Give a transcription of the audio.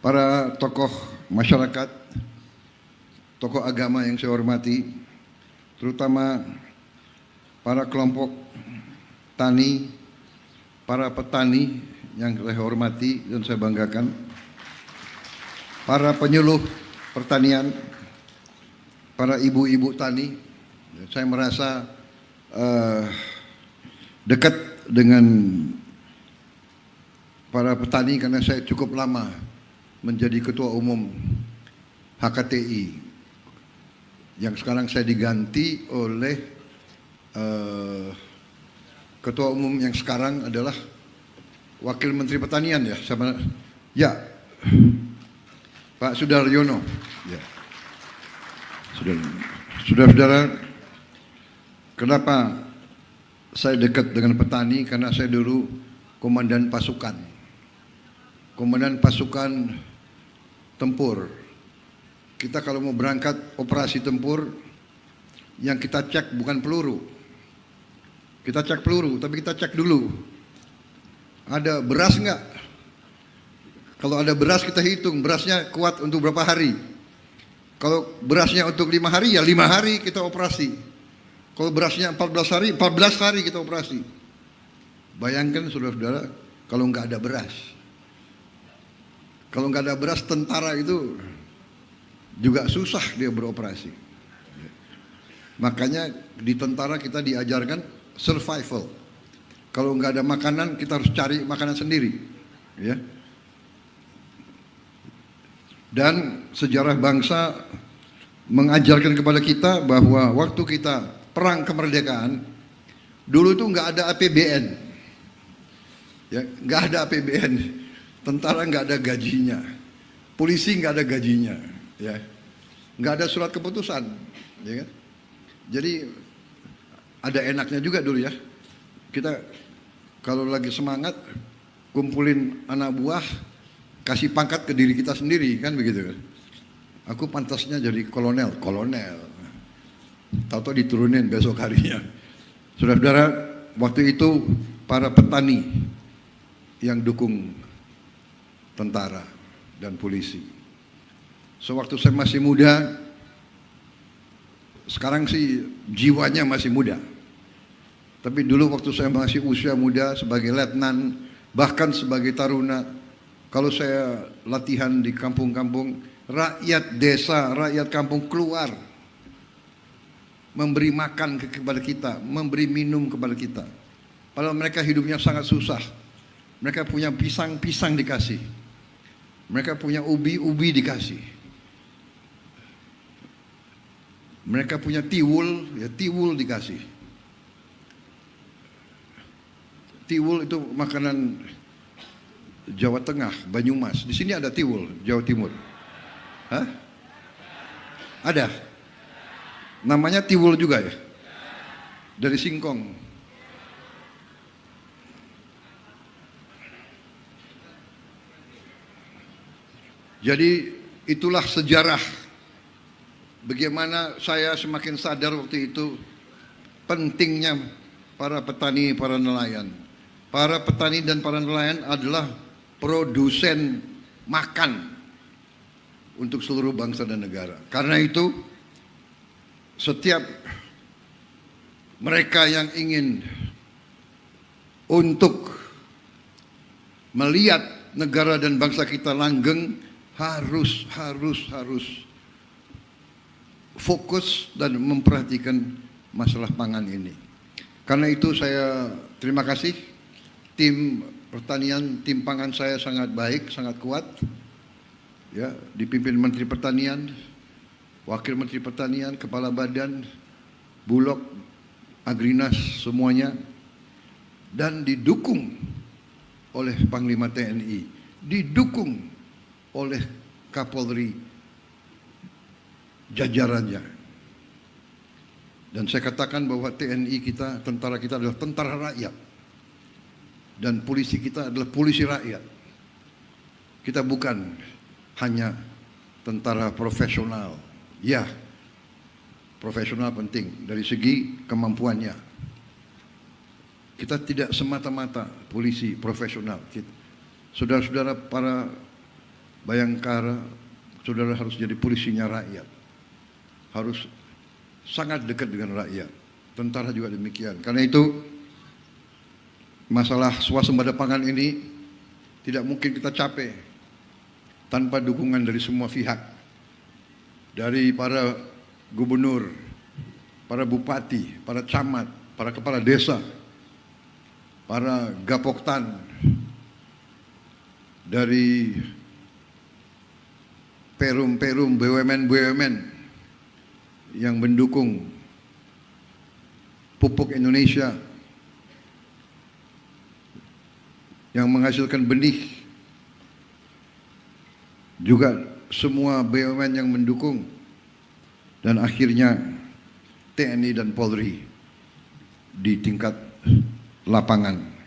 para tokoh masyarakat, tokoh agama yang saya hormati, terutama para kelompok tani, para petani yang saya hormati dan saya banggakan, para penyuluh pertanian, para ibu-ibu tani. Saya merasa dekat dengan para petani karena saya cukup lama menjadi ketua umum HKTI yang sekarang saya diganti oleh ketua umum yang sekarang adalah Wakil Menteri Pertanian ya, sama ya Pak Sudaryono. Ya. Saudara-saudara, kenapa saya dekat dengan petani? Karena saya dulu komandan pasukan tempur. Kita kalau mau berangkat operasi tempur, yang kita cek bukan peluru. Kita cek peluru, tapi kita cek dulu. Ada beras enggak? Kalau ada beras kita hitung, berasnya kuat untuk berapa hari. Kalau berasnya untuk 5 hari, ya 5 hari kita operasi. Kalau berasnya 14 hari, 14 hari kita operasi. Bayangkan saudara-saudara, kalau nggak ada beras. Kalau nggak ada beras, tentara itu juga susah dia beroperasi. Makanya di tentara kita diajarkan survival. Kalau nggak ada makanan, kita harus cari makanan sendiri. Ya. Dan sejarah bangsa mengajarkan kepada kita bahwa waktu kita perang kemerdekaan, dulu itu nggak ada APBN. Ya, nggak ada APBN. Tentara nggak ada gajinya, polisi nggak ada gajinya, ya, nggak ada surat keputusan, ya kan? Jadi ada enaknya juga dulu ya. Kita kalau lagi semangat kumpulin anak buah, kasih pangkat ke diri kita sendiri, kan begitu kan? Aku pantasnya jadi kolonel. Tahu-tahu diturunin besok harinya. Saudara-saudara, waktu itu para petani yang dukung tentara dan polisi. Sewaktu saya masih muda, sekarang sih jiwanya masih muda. Tapi dulu waktu saya masih usia muda sebagai letnan, bahkan sebagai taruna, kalau saya latihan di kampung-kampung, rakyat desa, rakyat kampung keluar memberi makan kepada kita, memberi minum kepada kita. Padahal mereka hidupnya sangat susah. Mereka punya pisang-pisang dikasih. Mereka punya ubi-ubi dikasih. Mereka punya tiwul, ya tiwul dikasih. Tiwul itu makanan Jawa Tengah, Banyumas. Di sini ada tiwul, Jawa Timur. Hah? Ada. Namanya tiwul juga ya? Dari singkong. Jadi itulah sejarah bagaimana saya semakin sadar waktu itu pentingnya para petani, para nelayan. Para petani dan para nelayan adalah produsen makan untuk seluruh bangsa dan negara. Karena itu setiap mereka yang ingin untuk melihat negara dan bangsa kita langgeng harus fokus dan memperhatikan masalah pangan ini. Karena itu saya terima kasih tim pertanian, tim pangan saya sangat baik, sangat kuat. Ya, dipimpin Menteri Pertanian, Wakil Menteri Pertanian, Kepala Badan, Bulog, Agrinas semuanya, dan didukung oleh Panglima TNI, didukung oleh Kapolri jajarannya. Dan saya katakan bahwa TNI kita, tentara kita adalah tentara rakyat. Dan polisi kita adalah polisi rakyat. Kita bukan hanya tentara profesional. Ya, profesional penting dari segi kemampuannya. Kita tidak semata-mata polisi profesional. Saudara-saudara para Bayangkara, saudara harus jadi polisinya rakyat. Harus sangat dekat dengan rakyat. Tentara juga demikian. Karena itu, masalah swasembada pangan ini tidak mungkin kita capai tanpa dukungan dari semua pihak. Dari para gubernur, para bupati, para camat, para kepala desa, para gapoktan, dari perum-perum BUMN yang mendukung pupuk Indonesia yang menghasilkan benih, juga semua BUMN yang mendukung, dan akhirnya TNI dan Polri di tingkat lapangan.